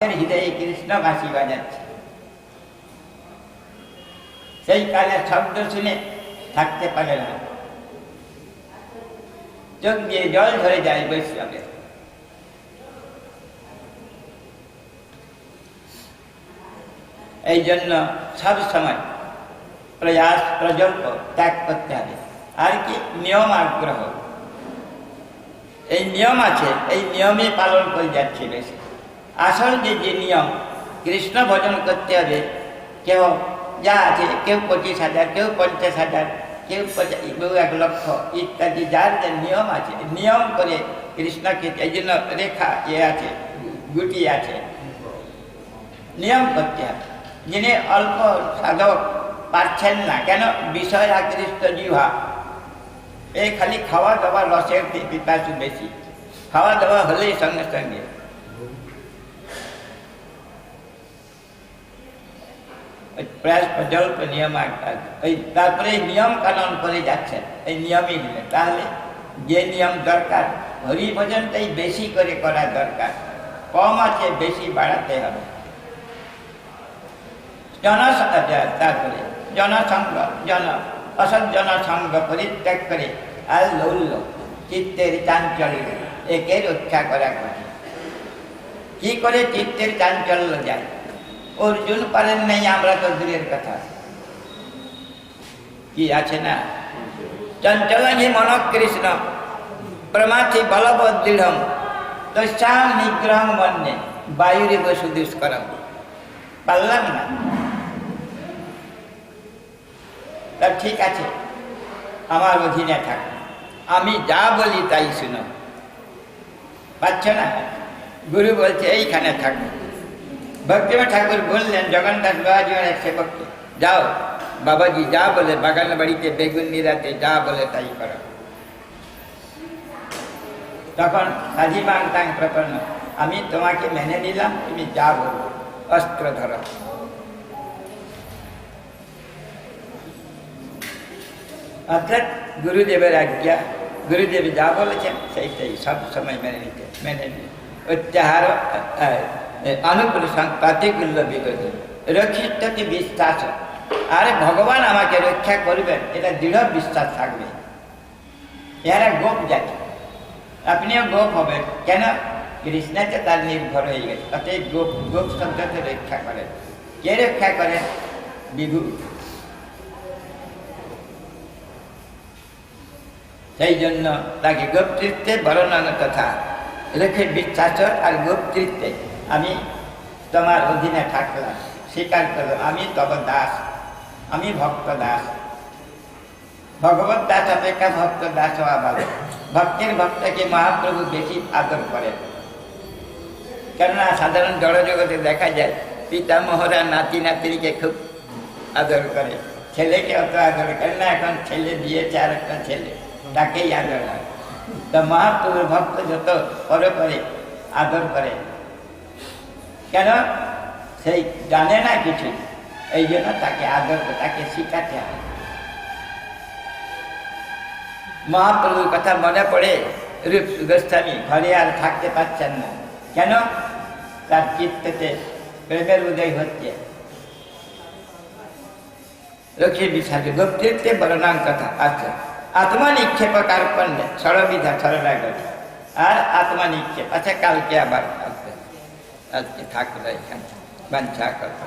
হৃদয়ে কৃষ্ণ বাঁশি বাজাচ্ছে। সেই কালের শব্দ শুনে থাকতে পারে না, চোখ দিয়ে জল ধরে যায় বৈষ্ণবের। এই জন্য সব সময় প্রয়াস প্রজল্প ত্যাগ করতে হবে। আর কি নিয়ম আগ্রহ, এই নিয়ম আছে, এই নিয়মে পালন করে যাচ্ছে বেশি। আসল যে নিয়ম, কৃষ্ণ ভজন করতে হবে, কেউ যা আছে, কেউ 25,000, কেউ 50,000, কেউ 1 লক্ষ ইত্যাদি, যার যে নিয়ম আছে, নিয়ম করে কৃষ্ণকে, এই জন্য রেখা আছে, গুটি আছে, নিয়ম করতে হবে। যিনি অল্প সাধক পারছেন না, কেন বিষয় আকৃষ্ট জিহ্বা, এই খালি খাওয়া দাওয়া, রসের পিপাসু বেশি, খাওয়া দাওয়া হলেই সঙ্গে সঙ্গে প্রয়াস প্রজল্প নিয়ম, তারপরে নিয়ম কানুন করে যাচ্ছেন, এই নিয়মই দিলেন। তাহলে যে নিয়ম দরকার, হরি ভজনটাই বেশি করে করা দরকার, কম আছে বেশি বাড়াতে হবে। তারপরে জনসঙ্গ, অসৎ জনসঙ্গ পরিত্যাগ করে আর লৌল্য চিত্তের চাঞ্চল্য, একে রক্ষা করা কঠিন। কি করে চিত্তের চাঞ্চল্য যায়? অর্জুন পারেন নাই, আমরা তো দূরের কথা। কি আছে না, চঞ্চলহি মন কৃষ্ণ প্রমাথি বলবৎ দৃঢ় তস্যাম নিগ্রহ মন্যে বায়ুরিব সুদুষ্করম। পারলাম না, তা ঠিক আছে, আমার অধীনে থাক, আমি যা বলি তাই শুনো। পাচ্ছ না? গুরু বলছে এইখানে থাকবো। ভক্তিমা ঠাকুর বললেন জগন্নাথ বাবাজির এক সেবককে, যাও বাবাজি যা বলে, বাগান বাড়িতে বেগুন নিরাতে যা বলে তাই করো। তখন সাজিবাং তাং প্রপন্ন, আমি তোমাকে মেনে নিলাম, তুমি যা বলবো, অস্ত্র ধরো। অর্থাৎ গুরুদেবের আজ্ঞা, গুরুদেব যা বলেছেন সেইটাই সব সময় মেনে নিতে, মেনে নিতে। অত্যাহার অনুকূল প্রাতিকূল্য বিরোধী রক্ষিতকে বিশ্বাস, আর ভগবান আমাকে রক্ষা করবেন, এটা দৃঢ় বিশ্বাস থাকবে। এরা গোপ জাতি, আপনিও গোপ হবেন, কেন কৃষ্ণাতে তার নির্ভর হয়ে গেছে। অতএব গোপ, গোপ শব্দকে রক্ষা করেন। কে রক্ষা করেন? বিভু। সেই জন্য তাকে গোপতৃত্বে বর্ণন তথা রেখে বিশ্বাস আর গোপতৃত্বে, আমি তোমার অধীনে থাকলাম, স্বীকার করলাম, আমি তব দাস, আমি ভক্ত দাস। ভগবত দাস অপেক্ষা ভক্ত দাস হওয়া ভালো। ভক্তের ভক্তকে মহাপ্রভু বেশি আদর করেন, কেননা সাধারণ জড়জগতে দেখা যায় পিতামহরা নাতি নাতিকে খুব আদর করে, ছেলেকে অত আদর করে না। এখন ছেলে দিয়েছে আর একটা ছেলে, তাকেই আদর হয়। তো মহাপ্রভুর ভক্ত যত পরে পরে আদর করে, কেন সেই জানে না কিছু, এই জন্য তাকে আদর, তাকে শিখাতে হয়। মহাপ্রভুর কথা মনে পড়ে, রূপ গোস্বামী ঘরে আর থাকতে পারছেন না, কেন? তার চিত্ততে প্রেমের উদয় হচ্ছে। লক্ষ্মী বিশ্বাস গোপতৃত্বে বর্ণাং কথা আছে। আত্মা নিক্ষেপ কার্পণ্যে ষড়বিধা সরলাগত, আর আত্মা নিক্ষেপ, আচ্ছা কালকে আবার আসবে, আজকে থাকবে এখানে বাঞ্ছা করতে।